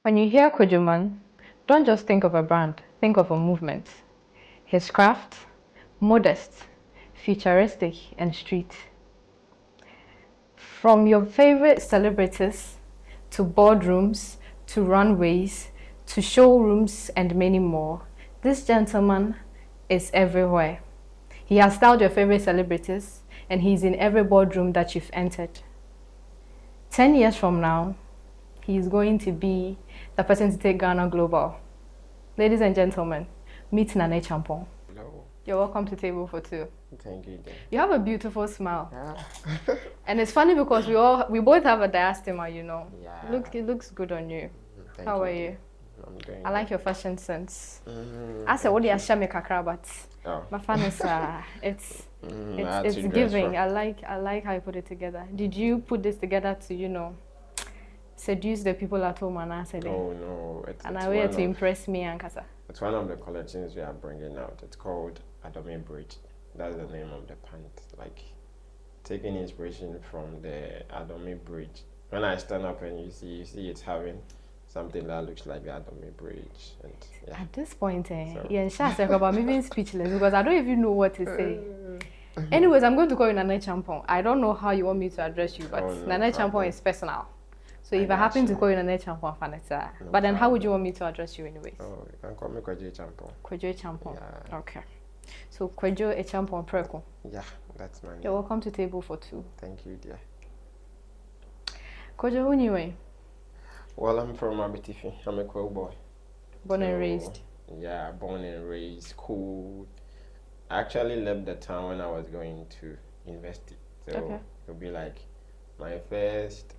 When you hear Kojuman, don't just think of a brand, think of a movement. His craft, modest, futuristic, and street. From your favorite celebrities to boardrooms to runways to showrooms and many more, this gentleman is everywhere. He has styled your favorite celebrities and he's in every boardroom that you've entered. 10 years from now, he's going to be the person to take Ghana global. Ladies and gentlemen, meet Nane Champong. Hello. You're welcome to Table for Two. Thank you. You have a beautiful smile. Yeah. And it's funny because we both have a diastema, you know. Yeah. It looks good on you. Thank How you. are you? I'm doing I like your fashion sense. Mm, I said, what do you share me kakra, but oh. my fan is it's giving. I like how you put it together. Did you put this together to seduce the people at home and answer them? Oh no, and I way to impress me and Kasa. It's one of the collections we are bringing out. It's called Adome Bridge. That's the name of the pant. Like taking inspiration from the Adome Bridge. When I stand up and you see it's having something that looks like the Adome Bridge. And yeah. At this point, I'm even speechless because I don't even know what to say. Anyways, I'm going to call you Nane Champong. I don't know how you want me to address you, but Nane Champong is personal. So if I happen to call you Nane Champong, Fanetta. But then how would you want me to address you anyways? Oh, you can call me Kwadwo Champong. Kwadwo Champong. Yeah. Okay. So Kwadwo Champong Preko. Yeah, that's my name. You're welcome to Table for Two. Thank you, dear. Kwadwo, who knew you? Well, I'm from Abitifi. I'm a Kwadwo boy. Born and raised? Yeah, born and raised, cool. I actually left the town when I was going to university. So it'll be like my first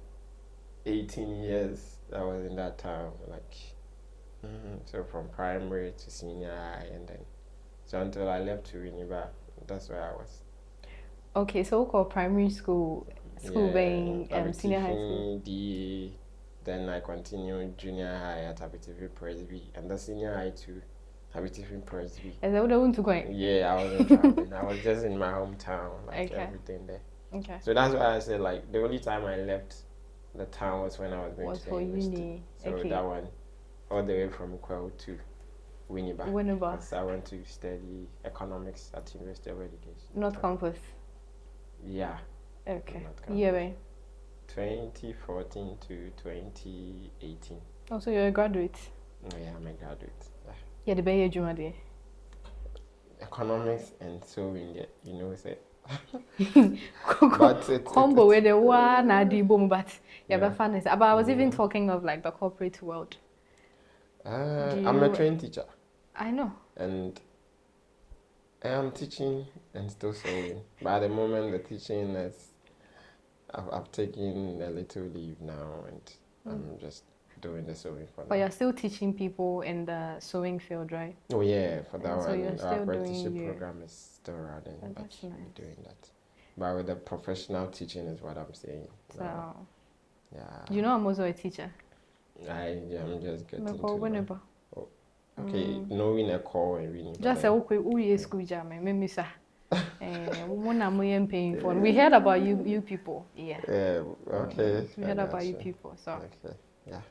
18 years I was in that town. So from primary to senior high, and then so until I left to Univa, that's where I was. Okay, so we call primary school being senior high school. DA. Then I continued junior high at Abitifi Presby, and the senior high to Abitifi Presby. Is that what I want to go? Yeah, I wasn't traveling. I was just in my hometown, everything there. Okay. So that's why I said the only time I left the town was when I was going to university. Uni. So that one, all the way from Kwao to Winneba. Because I went to study economics at University of Education. Not campus. Yeah. Okay. Yeah. 2014 to 2018. Oh, so you're a graduate? Oh, yeah, I'm a graduate. Yeah, the Bay Juma economics and sewing, say. But combo with the one I did boom, but funny. But I was even talking of the corporate world. I'm a trained teacher. I know. And I am teaching and still sewing. But at the moment, the teaching is. I've taken a little leave now, and I'm just doing the sewing for now. But you're still teaching people in the sewing field, right? Oh yeah, for that so one. Our apprenticeship program is still running, but that's nice. We're doing that. But with the professional teaching is what I'm saying. So, yeah. You know, I'm also a teacher. I'm just getting to okay, knowing a call and reading. Just say, okay, who school jam? We heard about you people. Yeah. Okay. We heard about you people. So. Okay. Yeah.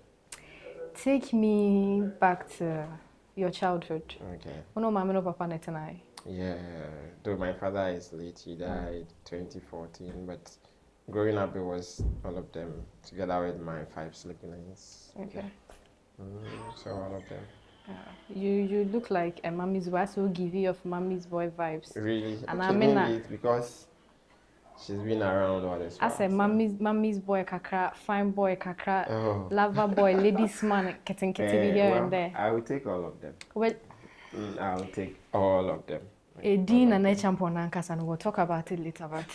Take me back to your childhood. Okay. No, mama, no, papa, netanai. Yeah. Though my father is late, he died 2014. But growing up, it was all of them together with my 5 siblings. Okay. So all of them. You look like a mommy's boy, so give you of mommy's boy vibes. Really? And I mean it because she's been around all this while. I said mommy's boy kakra, fine boy kakra, lover boy, ladies man, getting here and there. I will take all of them. Well, I will take all of them. A dean and a champion and we'll talk about it later. But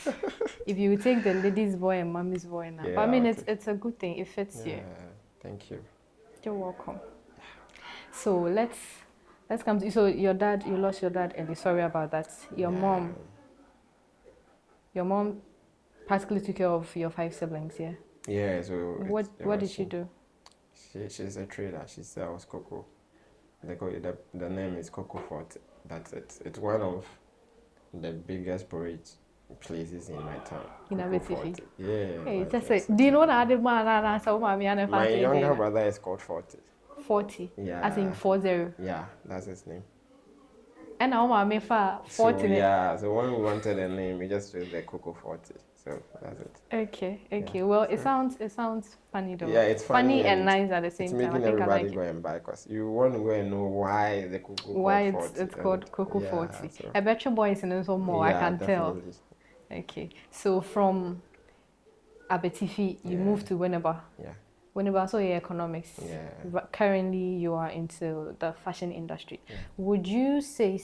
if you take the ladies boy and mommy's boy now, but I mean it's a good thing. It fits you. Thank you. You're welcome. So let's come to so you lost your dad early. Sorry about that. Your mom practically took care of your 5 siblings, yeah? Yeah, so what did she do? She's a trader. She sells cocoa. The name is Cocoa Fort. That's it. It's one of the biggest porridge places in my town. In Abetifi. Yeah. Hey, just say, do you know that my younger brother is called 40. 40? Yeah. As in 40? Yeah, that's his name. And our mommy for 40. So, yeah, so when we wanted a name, we just chose the Coco 40. So that's it. Okay. Yeah, Well, so. it sounds funny though. Yeah, it's funny and nice at the same it's time. making I think everybody I like go and buy because you want to go and know why the Coco why called 40. it's called Coco 40. So. I bet your boys in some more. I can definitely. tell. Okay, so from Abetifi, you moved to Winneba. Yeah. Winneba, so your economics. Yeah. Currently, you are into the fashion industry. Yeah. Would you say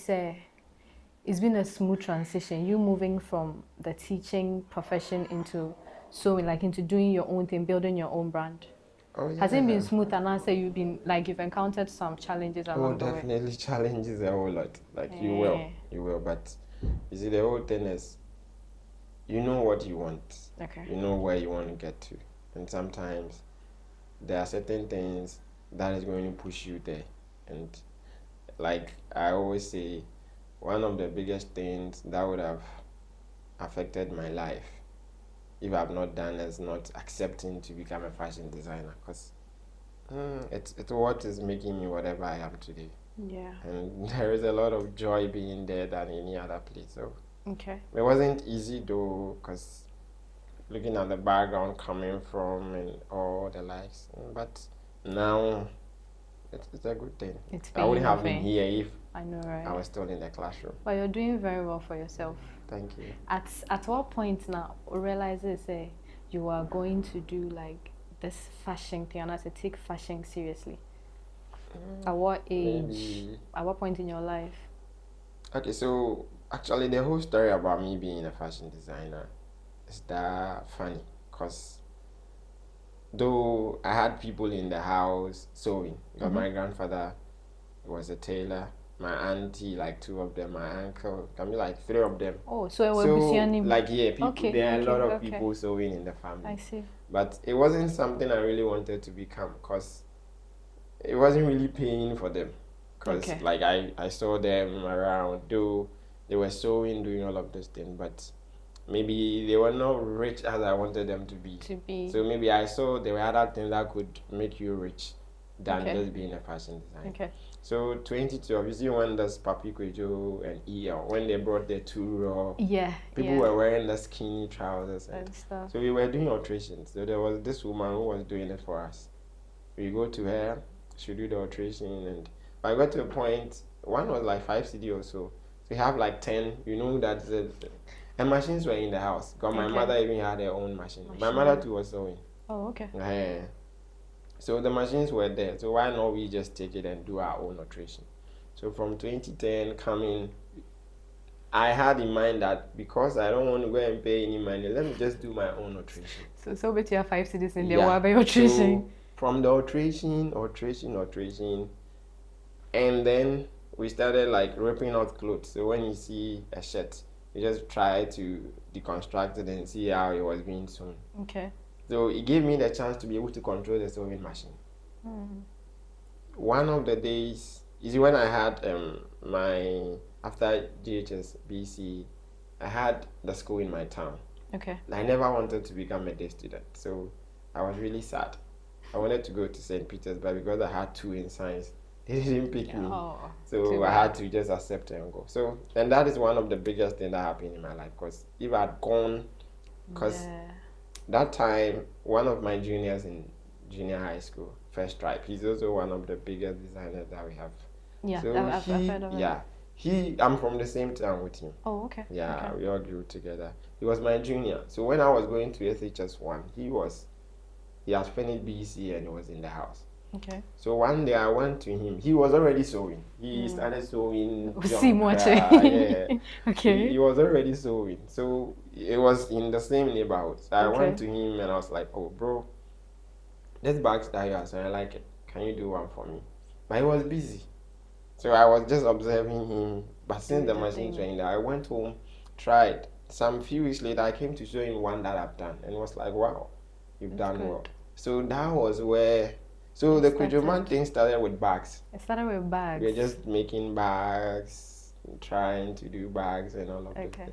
it's been a smooth transition? You moving from the teaching profession into sewing, like into doing your own thing, building your own brand. Oh, yeah. Has it been smooth? And I say you've encountered some challenges along the way. Definitely challenges a whole lot. Like you will. But you see, the whole thing is, you know what you want. Okay. You know where you want to get to, and sometimes there are certain things that is going to push you there. And like I always say, one of the biggest things that would have affected my life if I've not done is not accepting to become a fashion designer, because it's what is making me whatever I am today. Yeah. And there is a lot of joy being there than any other place. So okay. It wasn't easy though, because looking at the background coming from and all the likes, but now it's a good thing. I wouldn't have been here if I know, right? I was still in the classroom. But you're doing very well for yourself. Thank you. At what point now realize you are going to do like this fashion thing, and I say take fashion seriously? At what age? Maybe. At what point in your life? Okay, so actually the whole story about me being a fashion designer is that funny, because though I had people in the house sewing, but my grandfather was a tailor, my auntie, like 2 of them, my uncle, I mean like 3 of them. Oh, so like people, there are a lot of people sewing in the family. I see. But it wasn't something I really wanted to become, because it wasn't really paying for them. Because like I saw them around, though they were sewing, doing all of those things, but maybe they were not rich as I wanted them to be. So maybe I saw there were other things that could make you rich than just being a fashion designer. Okay. So 2012, you see when there's Papi Kwejo and EL, when they brought the 2 raw, people were wearing the skinny trousers and stuff. So we were doing alterations. So there was this woman who was doing it for us. We go to her, she do the alteration, and I got to a point, one was like 5 CD or so. So we have like 10, you know that and machines were in the house. Because my mother even had her own machine. My mother too was sewing. Oh, okay. So the machines were there. So why not we just take it and do our own alteration? So from 2010 coming, I had in mind that because I don't want to go and pay any money, let me just do my own alteration. So bet you have 5 CDs in there. What about your alteration? So from the alteration, and then we started like ripping out clothes. So when you see a shirt, you just try to deconstruct it and see how it was being sewn. Okay. So it gave me the chance to be able to control the sewing machine. One of the days is when I had after GHS BC, I had the school in my town. Okay. I never wanted to become a day student, so I was really sad. I wanted to go to St. Peter's, but because I had 2 in science, they didn't pick me. So I had to just accept it and go. So, and that is one of the biggest things that happened in my life, because if I had gone, because that time, one of my juniors in junior high school, First Stripe, he's also one of the biggest designers that we have. Yeah, so I've heard of it. I'm from the same town with him. Oh, okay. Yeah, we all grew together. He was my junior. So when I was going to SHS1, he had finished BC and he was in the house. Okay. So one day I went to him. He was already sewing. He started sewing. Okay. He was already sewing. So it was in the same neighborhood. So I went to him and I was like, "Oh, bro, this bag's that you are sewing, I like it. Can you do one for me?" But he was busy. So I was just observing him. But since the machines were in there, I went home, tried. Some few weeks later, I came to show him one that I've done, and was like, "Wow, you've done well." So that was where. So the Kojuman thing started with bags. It started with bags. We were just making bags, trying to do bags and all of that.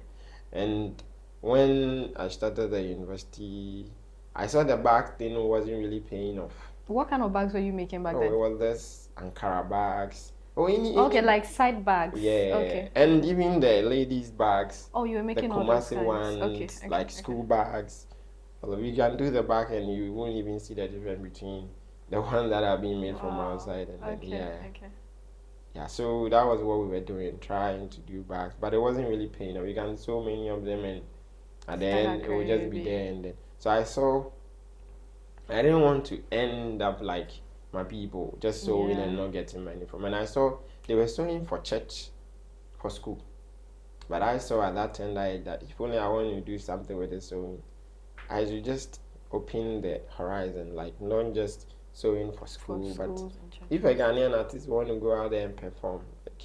And when I started the university, I saw the bag thing wasn't really paying off. What kind of bags were you making back then? It was this Ankara bags. Okay, like side bags. Yeah. Okay. And even the ladies' bags. Oh, you were making the all those Kumasi kinds. ones, like school bags. Although you can do the back and you won't even see the difference between the one that are being made from outside and then yeah. So that was what we were doing, trying to do bags, but it wasn't really paying off. We got so many of them, and at the end it would just be there and then. So I didn't want to end up like my people just sewing and not getting money from. And I saw they were sewing for church, for school. But I saw at that time that if only I want to do something with the sewing, I should just open the horizon, like not just sewing for school, but if a Ghanaian artist want to go out there and perform, like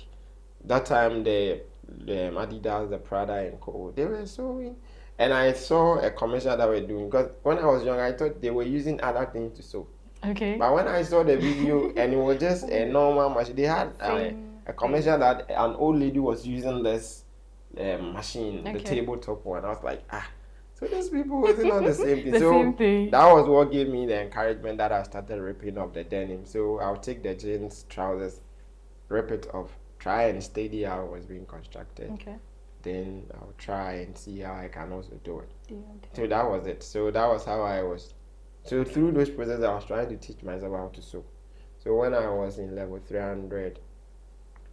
that time the Adidas, the Prada and Co, they were sewing. And I saw a commercial that were doing, because when I was young, I thought they were using other things to sew. Okay. But when I saw the video and it was just a normal machine, they had a commercial that an old lady was using this machine, the tabletop one. I was like, so these people wasn't on the same thing. Same thing. That was what gave me the encouragement that I started ripping off the denim. So I'll take the jeans, trousers, rip it off, try and steady how it was being constructed. Okay. Then I'll try and see how I can also do it. So that was it. So that was how I was. So through those processes, I was trying to teach myself how to sew. So when I was in level 300,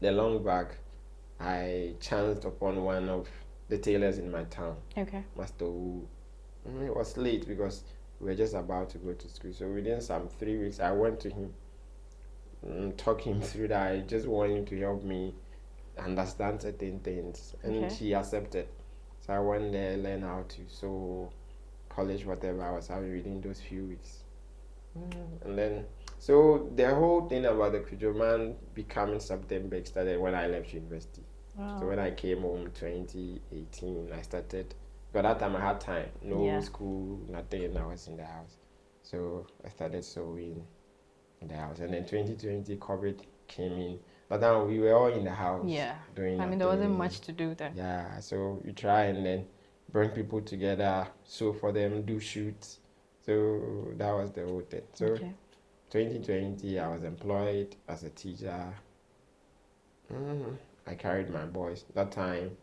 the long back, I chanced upon one of the tailors in my town. Okay. Master who, it was late because we were just about to go to school. So within some 3 weeks, I went to him and talk him through that. I just wanted him to help me understand certain things, and he accepted. So I went there, learn how to sew, polish whatever I was having within those few weeks. And then, so the whole thing about the Kojuman becoming something big started when I left university. Wow. So when I came home 2018, I started, but that time I had time, no school, nothing, and I was in the house. So I started sewing in the house. And then 2020, COVID came in. But then we were all in the house doing I mean, there wasn't much to do then. Yeah, so you try and then bring people together, sew for them, do shoots. So that was the whole thing. So 2020, I was employed as a teacher. I carried my boys. That time,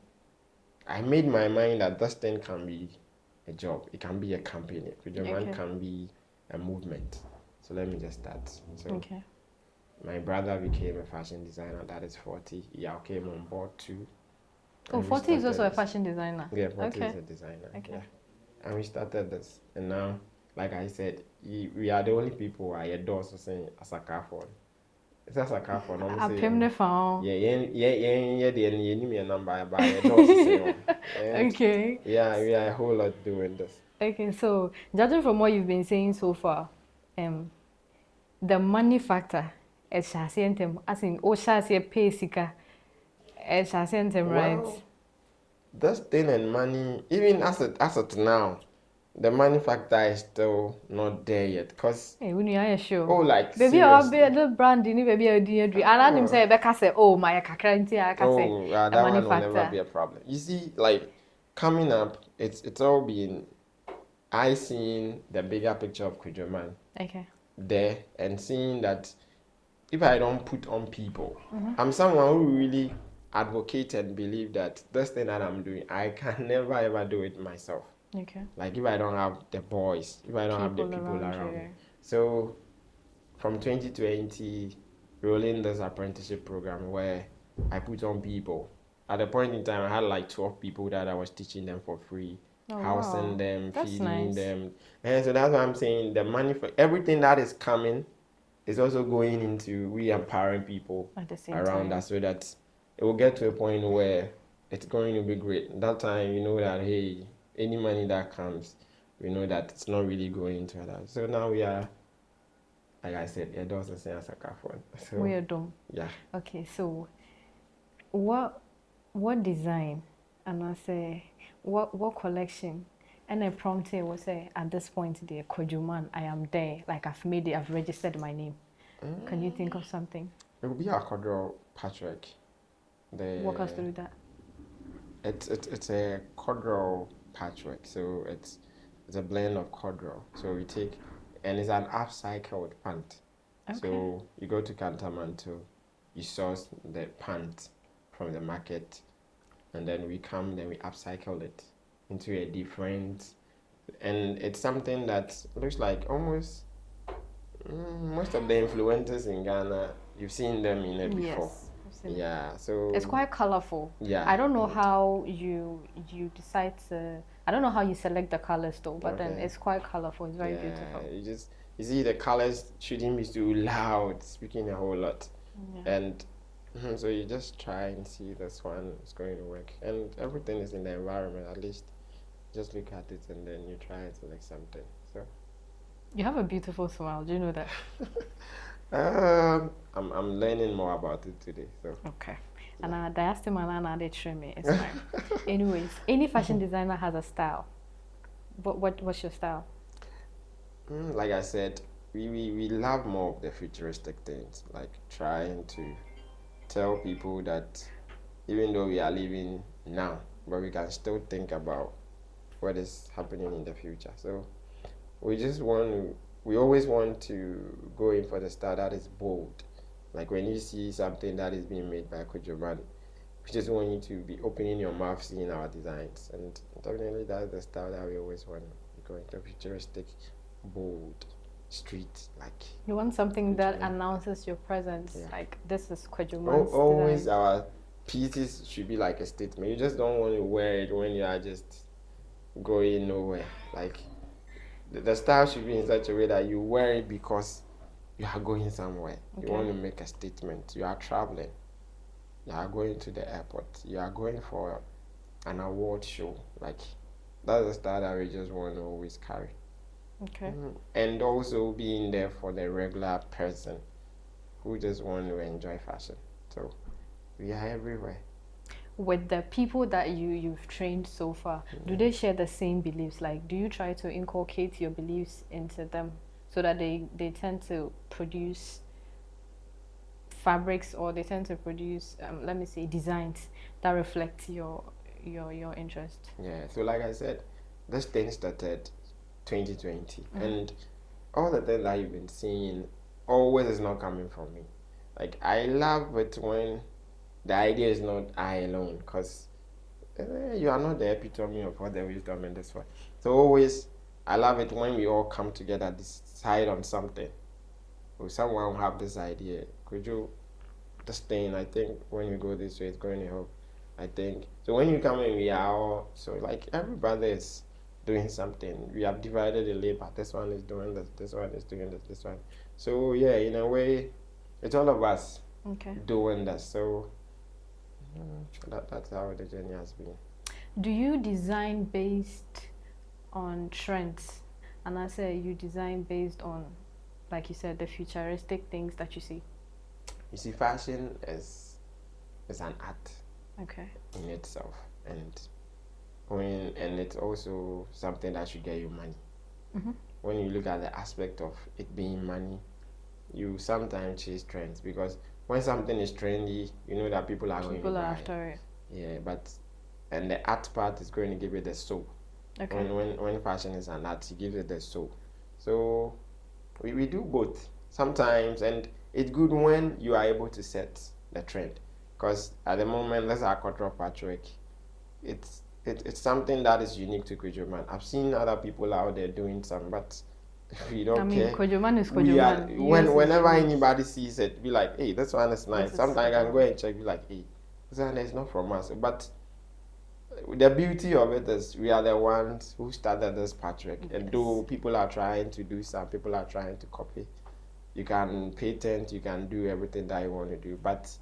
I made my mind that this thing can be a job. It can be a company. Kojuman can be a movement. So let me just start. So my brother became a fashion designer. That is 40. He came on board too. Oh, 40 is also a fashion designer. Yeah, 40 is a designer. Okay. Yeah. And we started this. And now, like I said, we are the only who I adore saying Asaka phone. It's Asaka phone. I'm the phone. Yeah, the number by adore saying. Okay. Yeah, we are a whole lot doing this. Okay, so judging from what you've been saying so far, the money factor is Shasientem, as in Oshasia Pesika, is Shasientem, right? This thing and money, even as it now, the money factor is still not there yet. Because when you are sure. Oh, like baby, I'll be the brand, baby, I'll do it. And I didn't say, Becca say, oh, my kakranti, I can say, that money one will never be a problem. You see, like coming up, it's all been. I seen the bigger picture of Kojuman there and seeing that if I don't put on people, I'm someone who really advocate and believe that this thing that I'm doing, I can never ever do it myself. Okay. Like if I don't have the boys, if I don't have the people around me. So from 2020, rolling this apprenticeship program where I put on people. At a point in time, I had like 12 people that I was teaching them for free. Housing them, feeding them. And so that's why I'm saying the money for everything that is coming is also going into empowering people around us so that it will get to a point where it's going to be great. That time, you know that, hey, any money that comes, we know that it's not really going into that. So now we are, like I said, it doesn't say as a carphone. So we are done. Yeah. Okay, so what design, and I say, what collection, and I prompted was say at this point there, Kojuman, I am there, like I've made it, I've registered my name. Can you think of something? It would be a Kwadwo Patrick. Walk us through that. It's a Kwadwo patchwork. So it's a blend of Kwadwo. So we take, and it's an upcycled pant. Okay. So you go to Kantamanto, you source the pant from the market, and then we upcycle it into a different, and it's something that looks like almost most of the influencers in Ghana, you've seen them in it before. Yes. Yeah, so it's quite colorful. Yeah. I don't know how you decide to. I don't know how you select the colors though, but then it's quite colorful. It's very beautiful. You see the colors shouldn't be too loud, speaking a whole lot, and so you just try and see this one is going to work, and everything is in the environment. At least, just look at it and then you try and select something. So. You have a beautiful smile. Do you know that? I'm learning more about it today. So. Okay. And diastema they trim me. It's fine. Anyways, any fashion designer has a style. What's your style? Like I said, we love more of the futuristic things, like trying to tell people that even though we are living now, but we can still think about what is happening in the future. So we always want to go in for the style that is bold. Like when you see something that is being made by Kojuman, we just want you to be opening your mouth seeing our designs. And definitely that's the style that we always want to go into, futuristic, bold, street. Like you want something that announces your presence. Yeah. Like this is Kojuman's always design. Our pieces should be like a statement. You just don't want to wear it when you are just going nowhere. Like the style should be in such a way that you wear it because you are going somewhere. Okay. You want to make a statement. You are traveling. You are going to the airport. You are going for an award show. Like that's the style that we just want to always carry. Okay. And also being there for the regular person who just want to enjoy fashion. So we are everywhere. With the people that you've trained so far, do they share the same beliefs? Like, do you try to inculcate your beliefs into them so that they tend to produce fabrics, or they tend to produce, let me say, designs that reflect your interest? Yeah. So like I said, this thing started 2020, and all the things that you've been seeing always is not coming from me. Like I love it when the idea is not I alone, because you are not the epitome of all the wisdom in this one. So always, I love it when we all come together, decide on something. Or someone will have this idea. Could you, this thing, I think when we go this way, it's going to help. I think. So when you come in, we are all, so like everybody is doing something. We have divided the labor. This one is doing this one is doing this one. So yeah, in a way, it's all of us doing that. So that's how the journey has been. Do you design based on trends? And I say you design based on, like you said, the futuristic things that you see? You see, fashion is an art in itself, and it's also something that should get you money. When you look at the aspect of it being money, you sometimes chase trends, because when something is trendy, you know that people are going to buy after it. Yeah, and the art part is going to give it the soul. Okay. When fashion is an art, it gives it the soul. So we do both sometimes, and it's good when you are able to set the trend, because at the moment, let's our cultural patchwork, it's something that is unique to Kojuman. I've seen other people out there doing some, but we don't care. Kojuman is Kojuman. Whenever anybody sees it, be like, hey, this one is nice. Sometimes I can go and check, be like, hey, this one is not from us. But the beauty of it is we are the ones who started this patchwork. Yes. And though people are trying to do some, people are trying to copy. You can patent, you can do everything that you want to do. But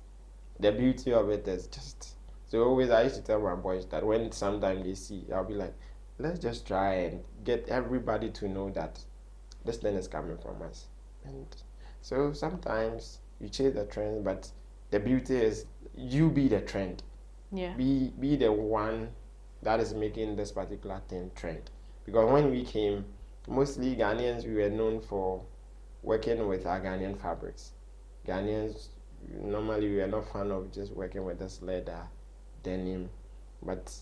the beauty of it is just, so always I used to tell my boys that when sometimes they see, I'll be like, let's just try and get everybody to know that this thing is coming from us. And so sometimes you chase the trend, but the beauty is you be the trend. Yeah. Be the one that is making this particular thing trend. Because when we came, mostly Ghanaians, we were known for working with our Ghanaian fabrics. Ghanaians, normally we are not fan of just working with this leather, denim, but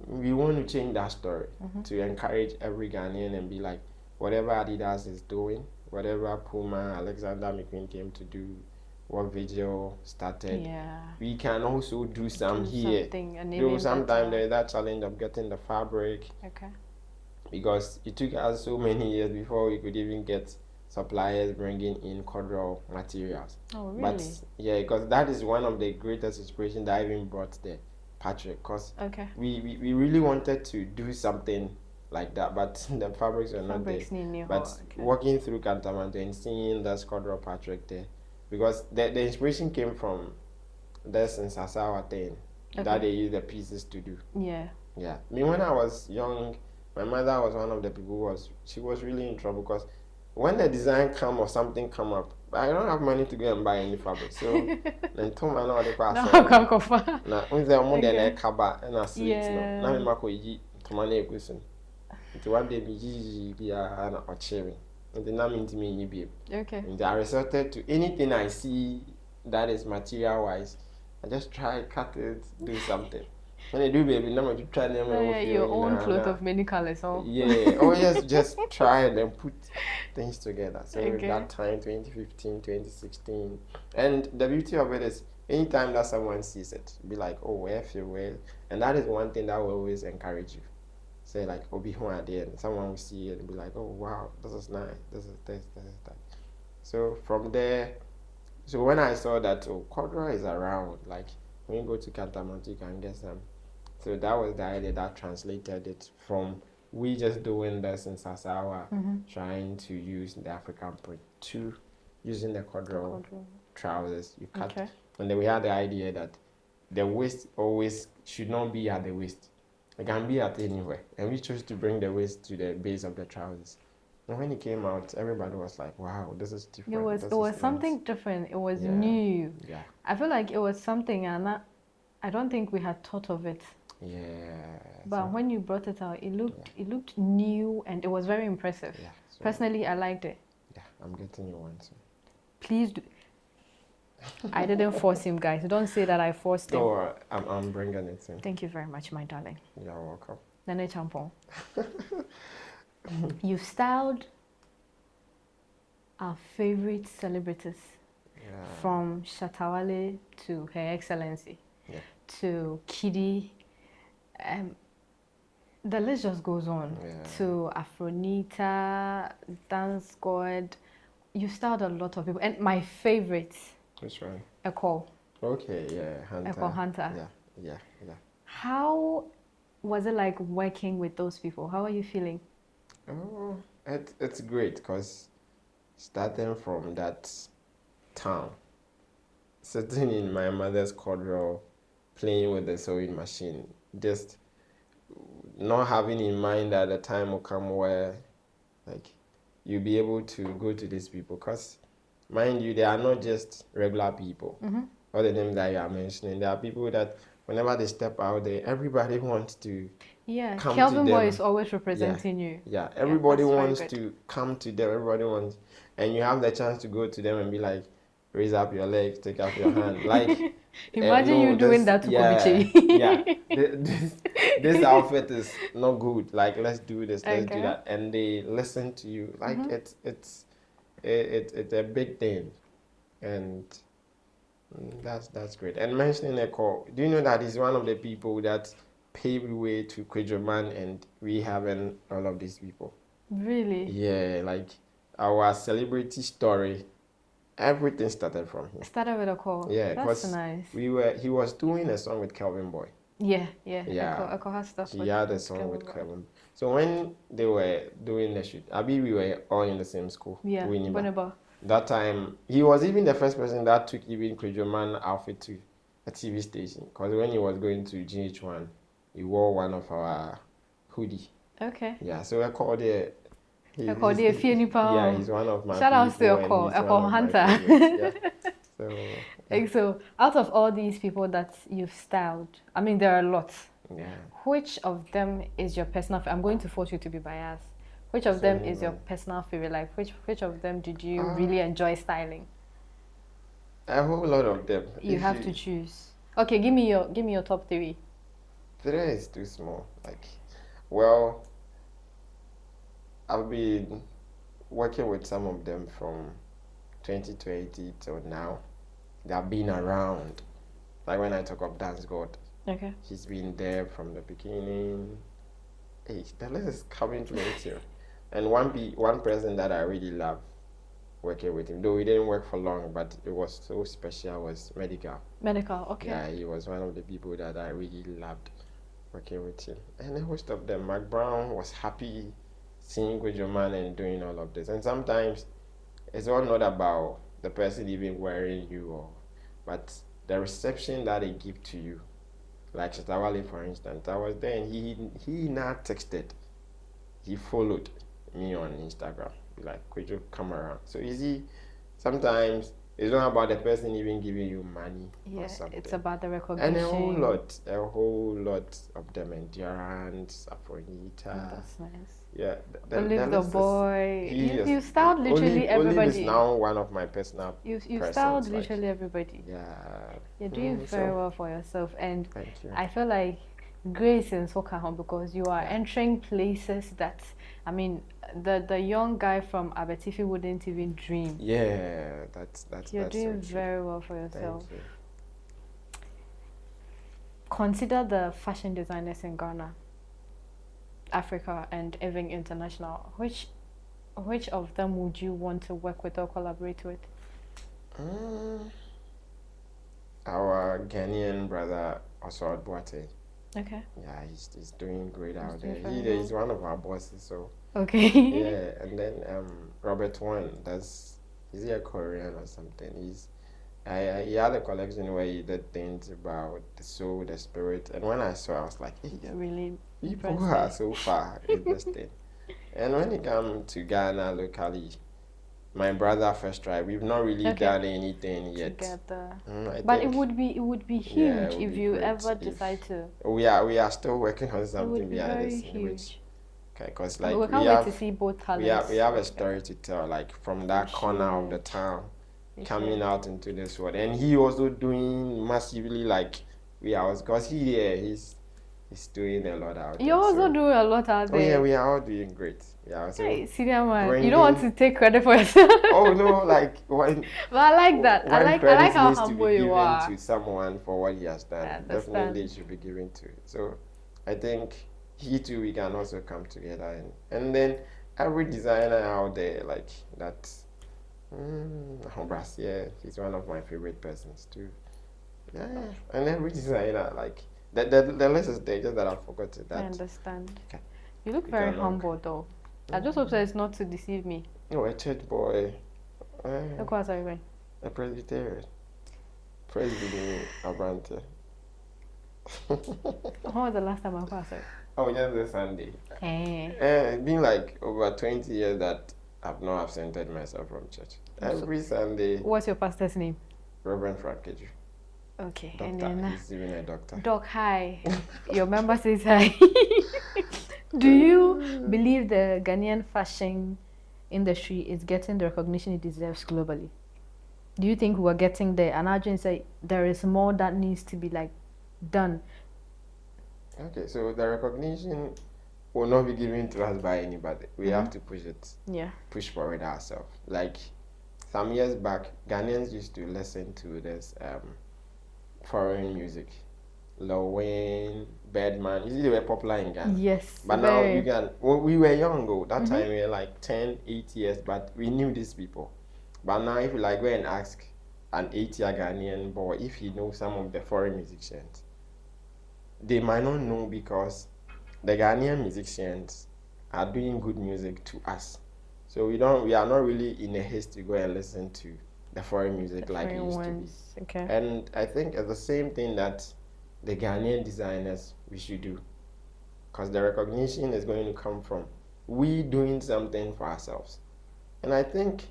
we want to change that story to encourage every Ghanaian and be like, whatever Adidas is doing, whatever Puma, Alexander McQueen came to do, what Vigil started, we can also do some here. Though sometimes there's that challenge of getting the fabric. Because it took us so many years before we could even get suppliers bringing in Kwadwo materials. Oh, really? But yeah, because that is one of the greatest inspiration that I even brought there, Patrick. Because we really wanted to do something like that, but the fabrics were not there. But walking through Kantamanto and seeing that Kwadwo Patrick there, because the inspiration came from this in Sasawa thing that they use the pieces to do. Yeah. I mean, when I was young, my mother was one of the people she was really in trouble because when the design come or something come up, I don't have money to go and buy any fabric. So then told my mother the class. Now when the more than a kaba and a sweet, now me mako yi to money question. To one day be a cherry. And the name into me be. And I resorted to anything I see that is material wise. I just try cut it, do something. When I do, baby, now you try them. Your own cloth of many colors, oh. Yeah. Oh yes, just try and then put things together. So that time, 2015, 2016, and the beauty of it is, anytime that someone sees it, be like, oh, where feel well, and that is one thing that will always encourage you. Say like, oh, be who there, and someone will see it and be like, oh, wow, this is nice, this is this is that. So from there, so when I saw that, oh, Kwadwo is around, like. When you go to Kantamanto, you can get some. So that was the idea that translated it from we just doing this in Sasawa, trying to use the African print to using the Kwadwo trousers. You cut, and then we had the idea that the waist always should not be at the waist. It can be at anywhere, and we chose to bring the waist to the base of the trousers. And when it came out, everybody was like, wow, this is different. It was something different. It was new. Yeah. I feel like it was something, and I don't think we had thought of it. Yeah. But when you brought it out, it looked new, and it was very impressive. Yeah. So personally, I liked it. Yeah, I'm getting you one. So. Please do. I didn't force him, guys. Don't say that I forced him. Oh, I'm bringing it in. Thank you very much, my darling. You're welcome. Nene Champon. You've styled our favorite celebrities, from Shatta Wale to Her Excellency, to Kiddy. The list just goes on. To Afronitaaa, Dance God. You styled a lot of people, and my favorite. Which one? Eko. Okay, yeah, Hunter. Eko Hunter. Yeah. How was it like working with those people? How are you feeling? Oh, it's great because starting from that town, sitting in my mother's corridor, playing with the sewing machine, just not having in mind that the time will come where, like, you'll be able to go to these people. Because, mind you, they are not just regular people. All the names that you are mentioning, there are people that whenever they step out there, everybody wants to come Kelvyn to them. Boy is always representing you. Yeah, everybody wants to come to them. Everybody wants, and you have the chance to go to them and be like, raise up your legs, take up your hand. Like, imagine you doing that to Kobby Kyei. This outfit is not good. Like, let's do this, let's do that, and they listen to you. Like, it's a big thing, and that's great. And mentioning Eko, do you know that he's one of the people that paved the way to Kojuman and rehabbing all of these people? Really? Yeah, like our celebrity story, everything started from him. Started with Eko. Yeah, that's nice. He was doing a song with Kelvyn Boy. Yeah. Eko has stuff. He had a song with Kelvyn. So when they were doing the shoot, we were all in the same school. Yeah. That time, he was even the first person that took even Kojuman outfit to a TV station. Because when he was going to GH1, he wore one of our hoodie. Okay. Yeah, so I called it. He's one of my. Shout out to Eko Hunter. So, out of all these people that you've styled, I mean, there are a lot. Yeah. Which of them is your personal? I'm going to force you to be biased. Which of them is your personal favorite? Like, which of them did you really enjoy styling? A whole lot of them. You have to choose. Okay, give me your top 3. 3 is too small. Like, well, I've been working with some of them from 2020 till now. They have been around. Like when I talk of Dance God, Okay. he's been there from the beginning. Hey, the list is coming to me too. And one person that I really love working with him, though we didn't work for long, but it was so special, was Medikal, okay. Yeah, he was one of the people that I really loved working with him. And a host of them. McBrown was happy seeing Kojuman and doing all of this. And sometimes it's all not about the person even wearing you, but the reception that they give to you. Like Shatta Wale, for instance, I was there and he not texted. He followed me on Instagram. Like, could you come around? So you see, sometimes it's not about the person even giving you money or something. It's about the recognition. And a whole lot of them. Endurance, Afronitaaa. That's nice. Yeah. The boy. You styled literally everybody. Olive is now one of my personal You styled literally everybody. Yeah. You're doing very well for yourself. And thank you. I feel like grace in Soka because you are entering places that, I mean, the young guy from Abetifi wouldn't even dream. Yeah, that's You're doing very well for yourself. Thank you. Consider the fashion designers in Ghana, Africa, and even international. Which of them would you want to work with or collaborate with? Our Ghanaian brother Oswald Boate. Okay. Yeah, he's doing great out there. He's one of our bosses, so. Okay. Yeah, and then Robert Wan, is he a Korean or something? He had a collection where he did things about the soul, the spirit, and when I saw, I was like, hey, really people are so far in this thing. And when it comes to Ghana locally, my brother First Tribe, we've not really done anything yet. Together. But it would be huge if you ever decide to. We are still working on something it would be behind very the scene, huge. Because like we can't wait to see both talents. We have a story to tell, like from that corner of the town, coming out into this world, and he also doing massively like because he's doing a lot out there. You're also doing a lot out there. Oh yeah, we are all doing great. Yeah, so hey, senior man, you don't want to take credit for yourself. Oh no, like when. But I like that. I like how humble you are. To someone for what he has done, definitely it should be given to. So, I think he too, we can also come together and then every designer out there like that. Yeah, he's one of my favorite persons too. Yeah, and every designer like. The list is there, just that I forgot it. I understand. Okay. You look very humble though. I just hope that it's not to deceive me. No, a church boy. Look what are you going? A Presbyterian. Praise be to Abrante. When was the last time I passed it? Oh, just this Sunday. Hey. It's been like over 20 years that I've not absented myself from church. Every Sunday. What's your pastor's name? Reverend Frank Keju. Okay, doctor. And then he's even a doctor. Doc, hi. Your member says hi. Do you believe the Ghanaian fashion industry is getting the recognition it deserves globally? Do you think we're getting there? And I just say there is more that needs to be like done. Okay, so the recognition will not be given to us by anybody. We have to push it. Yeah. Push for it ourselves. Like some years back, Ghanaians used to listen to this foreign music. Lil Wayne, Birdman. You see, they were popular in Ghana. Yes. But now you can. Well, we were young, that time we were like 10, 8 years, but we knew these people. But now, if you like go and ask an 8-year Ghanaian boy if he knows some of the foreign musicians, they might not know because the Ghanaian musicians are doing good music to us. So we are not really in a haste to go and listen to the foreign music like it used to be. Okay. And I think it's the same thing that the Ghanaian designers we should do, because the recognition is going to come from we doing something for ourselves. And I think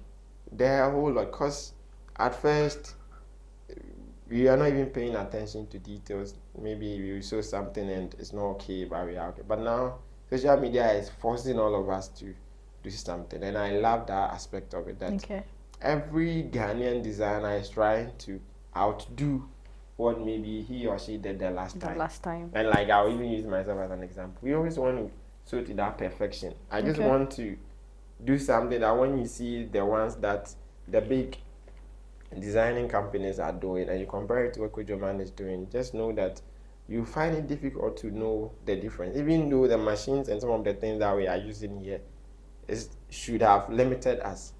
there are a whole lot, because at first we are not even paying attention to details. Maybe we saw something and it's not okay, but we are okay. But now social media is forcing all of us to do something, and I love that aspect of it, that every Ghanaian designer is trying to outdo what maybe he or she did the last time. And like I'll even use myself as an example. We always want to show to that perfection. I just want to do something that when you see the ones that the big designing companies are doing and you compare it to what Kojuman is doing, just know that you find it difficult to know the difference. Even though the machines and some of the things that we are using here should have limited us.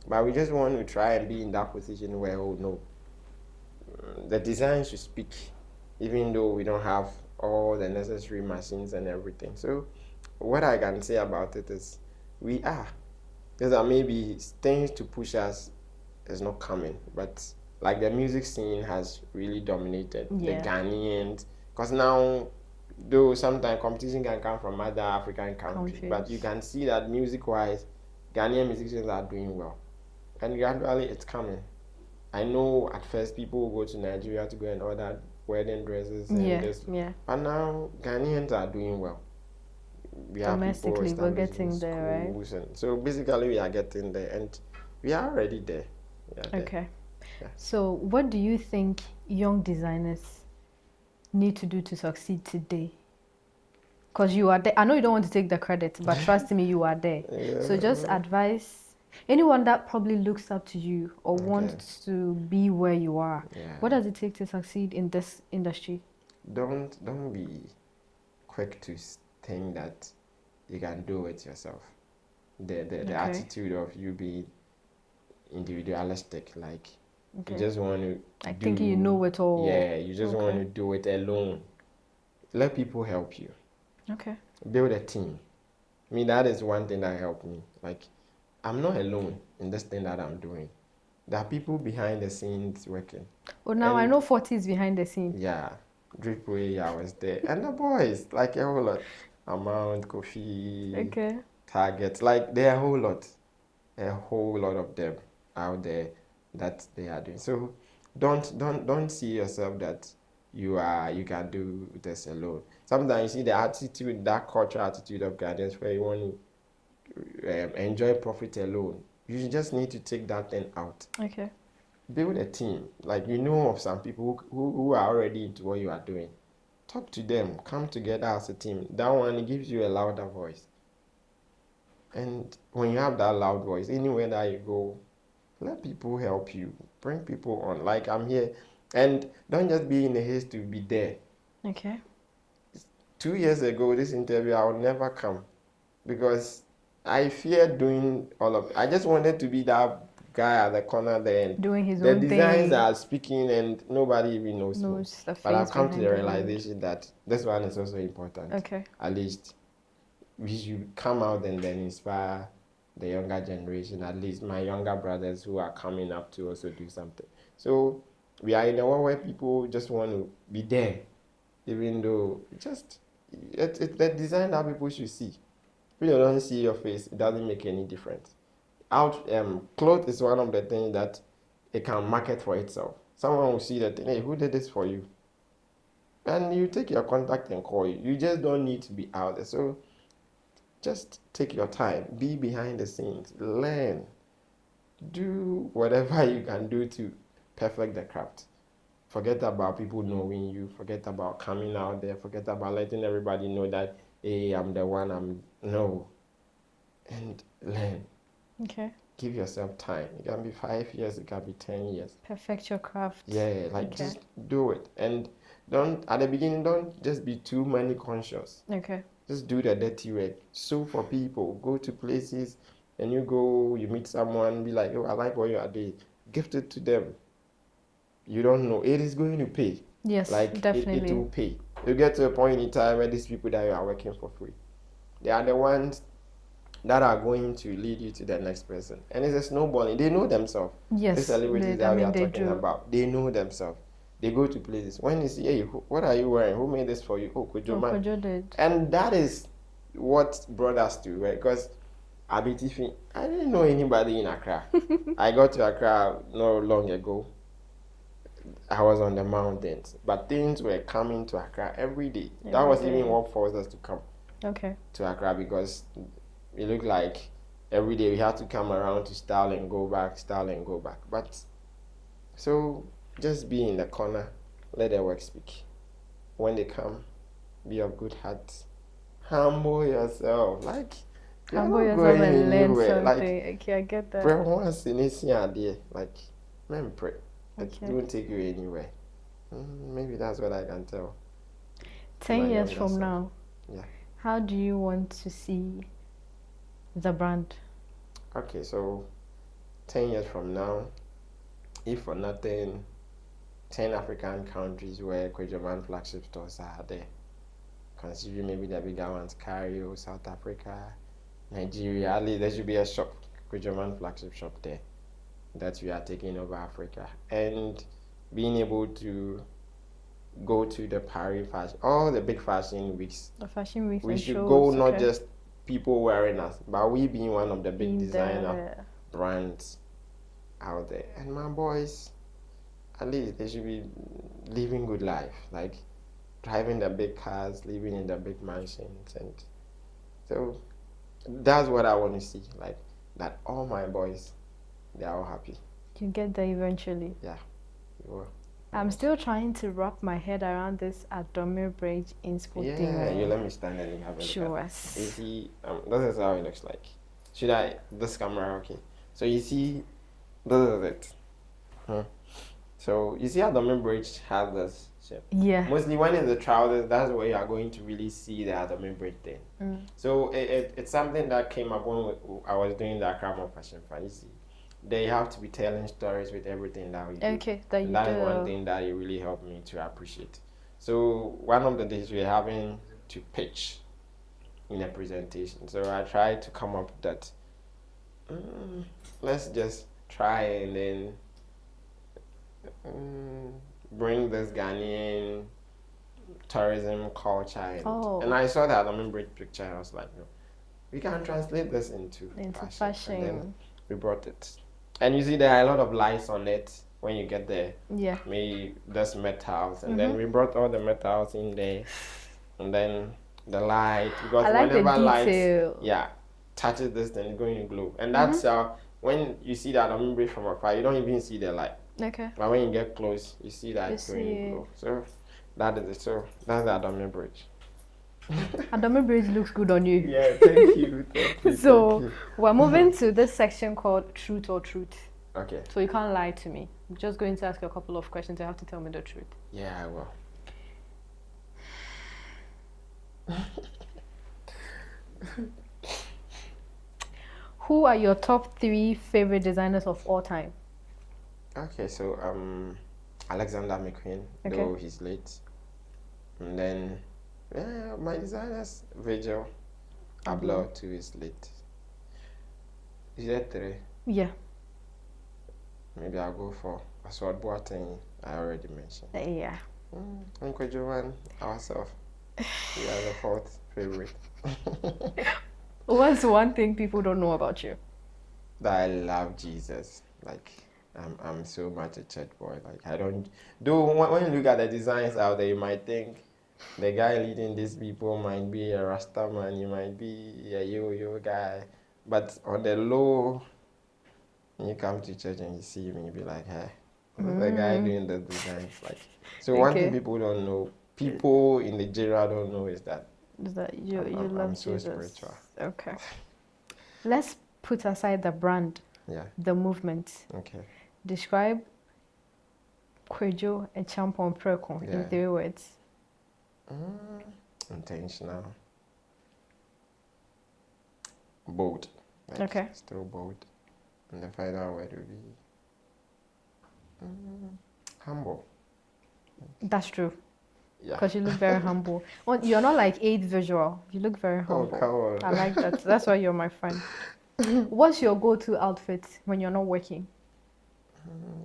But we just want to try and be in that position where, oh no, the design should speak, even though we don't have all the necessary machines and everything. So what I can say about it is we are. Because maybe things to push us is not coming, but like the music scene has really dominated the Ghanaians. Because now, though sometimes competition can come from other African countries, but you can see that music-wise, Ghanaian musicians are doing well. And gradually it's coming. I know at first people will go to Nigeria to go and order wedding dresses and this. But now Ghanaians are doing well. We have domestically, we're getting there, right? And so basically we are getting there and we are already there. Okay. Yeah. So what do you think young designers need to do to succeed today? Because you are there. I know you don't want to take the credit, but trust me, you are there. So just advise anyone that probably looks up to you or wants to be where you are. What does it take to succeed in this industry? Don't be quick to think that you can do it yourself. The attitude of you being individualistic, like you just want to think you know it all. Yeah, you just want to do it alone. Let people help you. Okay. Build a team. I mean, that is one thing that helped me. Like, I'm not alone in this thing that I'm doing. There are people behind the scenes working. Well, now I know 40 is behind the scenes. Yeah. Dripway, I was there. And the boys, like a whole lot. Amount, Kofi, Target, like there are a whole lot of them out there that they are doing. So don't see yourself that you can do this alone. Sometimes you see the attitude, that cultural attitude of Ghanaians where you want to enjoy profit alone. You just need to take that thing out. Okay. Build a team. Like you know of some people who are already into what you are doing. Talk to them. Come together as a team. That one gives you a louder voice. And when you have that loud voice, anywhere that you go, let people help you. Bring people on. Like I'm here. And don't just be in a haste to be there. Okay. 2 years ago, this interview, I would never come. Because I feared doing all of it. I just wanted to be that guy at the corner there. And doing his own thing. The designs are speaking and nobody even knows me. But I've come to the realization that this one is also important. Okay. At least we should come out and then inspire the younger generation, at least my younger brothers who are coming up to also do something. So we are in a world where people just want to be there, even though it's the design that people should see. If you don't see your face, it doesn't make any difference. Cloth is one of the things that it can market for itself. Someone will see that, hey, who did this for you? And you take your contact and call you. You just don't need to be out there. So just take your time. Be behind the scenes. Learn. Do whatever you can do to perfect the craft. Forget about people knowing you. Forget about coming out there. Forget about letting everybody know that, hey, I'm the one. No. And learn. Okay. Give yourself time. It can be 5 years. It can be 10 years. Perfect your craft. Yeah, just do it. And at the beginning, don't just be too money conscious. Okay. Just do the dirty work. Sew for people. Go to places and you meet someone, be like, oh, I like what you are doing. Gift it to them. You don't know. It is going to pay. Yes, definitely. It will pay. You get to a point in time where these people that you are working for free, they are the ones that are going to lead you to the next person. And it's a snowballing. They know themselves. Yes. The celebrities that we are talking about, they know themselves. They go to places. When you see, hey, what are you wearing? Who made this for you? Oh, Kojuman. Kojo did. And that is what brought us to, right? Because I didn't know anybody in Accra. I got to Accra not long ago. I was on the mountains. But things were coming to Accra every day. That was even what forced us to come to Accra, because it looked like every day we had to come around to style and go back. But so just be in the corner, let their work speak. When they come, be of good heart. Humble yourself. Like, humble yourself and learn something. Like, okay, I get that. Pray once in this year, like, man, pray. Okay. It won't take you anywhere. Maybe that's what I can tell. 10 years from now, yeah. How do you want to see the brand? Okay, so 10 years from now, if for nothing, 10 African countries where Kojuman flagship stores are there. Considering maybe the bigger ones, Cairo, South Africa, Nigeria, at least there should be a shop, Kojuman flagship shop there, that we are taking over Africa. And being able to go to the Paris fashion, all the big fashion weeks. The fashion weeks. We should shows, go not just people wearing us, but we being one of the big designer brands out there. And my boys, at least they should be living good life, like driving the big cars, living in the big mansions, and so that's what I want to see. Like that, all my boys, they are all happy. You get there eventually. Yeah, you will. I'm still trying to wrap my head around this Adome Bridge inspo thing. Yeah, you let me stand and you have a look. Sure. You see, this is how it looks like. Should I, this camera, okay. So you see, this is it. So you see how Adome Bridge has this shape? Yeah. Mostly when it's the trousers, that's where you are going to really see the Adome Bridge thing. So it's something that came up when I was doing the Accra Fashion Fair. You see, they have to be telling stories with everything that we do. Okay, that you do. That is one thing that it really helped me to appreciate. So one of the days we're having to pitch in a presentation. So I tried to come up with that. Let's just try and then bring this Ghanaian tourism culture and I saw that Bridge picture. I was like, no, we can translate this into fashion. And then we brought it. And you see there are a lot of lights on it when you get there. Yeah. Maybe there's metals. And then we brought all the metals in there. And then the light. Because whenever light touches this, then it's going to glow. And that's when you see that Bridge from afar, you don't even see the light. Okay. But when you get close, you see that it's going to glow. So that is it. So that's the Adome Bridge. Adome Bridge looks good on you. Yeah, thank you. Thank you so thank you. We're moving to this section called Truth or Truth. Okay. So you can't lie to me. I'm just going to ask you a couple of questions. You have to tell me the truth. Yeah, I will. Who are your top 3 favorite designers of all time? Okay, so Alexander McQueen, though he's late. And then my designers, Virgil Abloh too is late. Is that 3? Yeah. Maybe I'll go for Aswad Boateng, I already mentioned. Yeah. And Kojuman, ourselves. We are the 4th favorite. What's one thing people don't know about you? That I love Jesus. Like, I'm so much a church boy. Like, I don't... Though, when you look at the designs out there, you might think the guy leading these people might be a Rasta man, he might be a yo-yo guy. But on the low, when you come to church and you see him, you'll be like, hey, what's the guy doing the designs? Like, so one thing people don't know, people in the general don't know is that you love I'm so Jesus. Spiritual. Okay. Let's put aside the brand, the movement. Okay. Describe Kwadwo a champion preko in 3 words. Intentional. Bold. Like, still bold. And the final word would be humble. That's true. Yeah. Because you look very humble. Well, you're not like 8 visual. You look very humble. Oh, come on. I like that. That's why you're my friend. What's your go-to outfit when you're not working?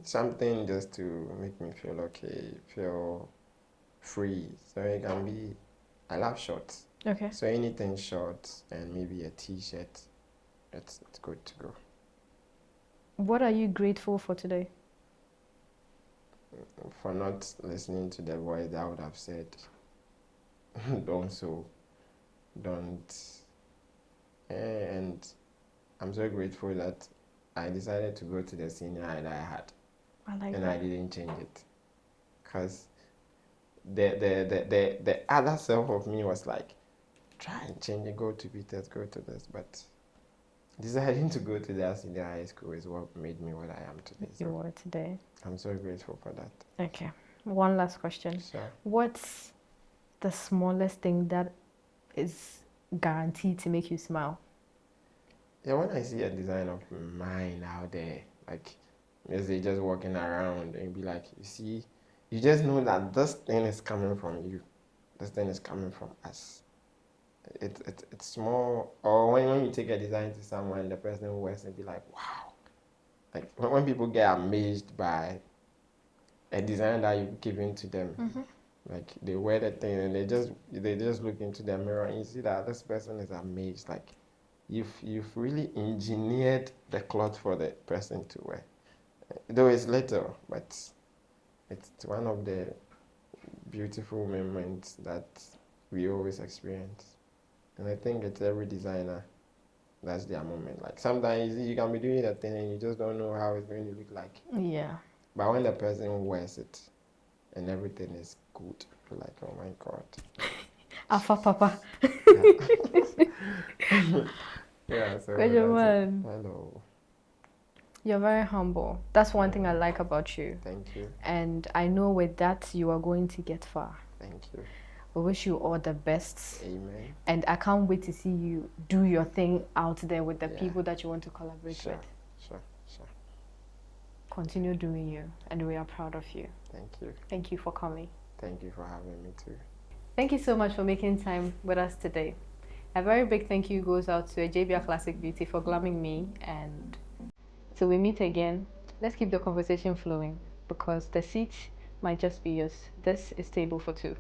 Something just to make me feel okay, feel free. So it can be, I love shorts. Okay. So anything short and maybe a t-shirt, it's good to go. What are you grateful for today? For not listening to the voice that would have said, don't. And I'm so grateful that I decided to go to the senior high that I had. I didn't change it. Because the other self of me was like, try and change it, go to BTS, go to this, but deciding to go to that senior high school is what made me what I am today. You are today. I'm so grateful for that. Okay. One last question. Sure. What's the smallest thing that is guaranteed to make you smile? Yeah, when I see a design of mine out there, like, as they just walking around and be like, you see, you just know that this thing is coming from you. This thing is coming from us. It's small. Or when you take a design to someone, the person who wears it be like, wow. Like, when people get amazed by a design that you've given to them, like, they wear the thing and they just look into the mirror and you see that this person is amazed. Like, you've really engineered the cloth for the person to wear. Though it's little, but it's one of the beautiful moments that we always experience. And I think it's every designer, that's their moment. Like, sometimes you can be doing a thing and you just don't know how it's going to look like. Yeah. But when the person wears it and everything is good, you're like, oh my God. Alpha Papa. Yeah, so Kojuman. Hello. You're very humble. That's one thing I like about you. Thank you. And I know with that you are going to get far. Thank you. We wish you all the best. Amen. And I can't wait to see you do your thing out there with the people that you want to collaborate with. Sure. Continue doing you, and we are proud of you. Thank you. Thank you for coming. Thank you for having me too. Thank you so much for making time with us today. A very big thank you goes out to JBR Classic Beauty for glamming me, and till we meet again, let's keep the conversation flowing because the seat might just be yours. This is table for two.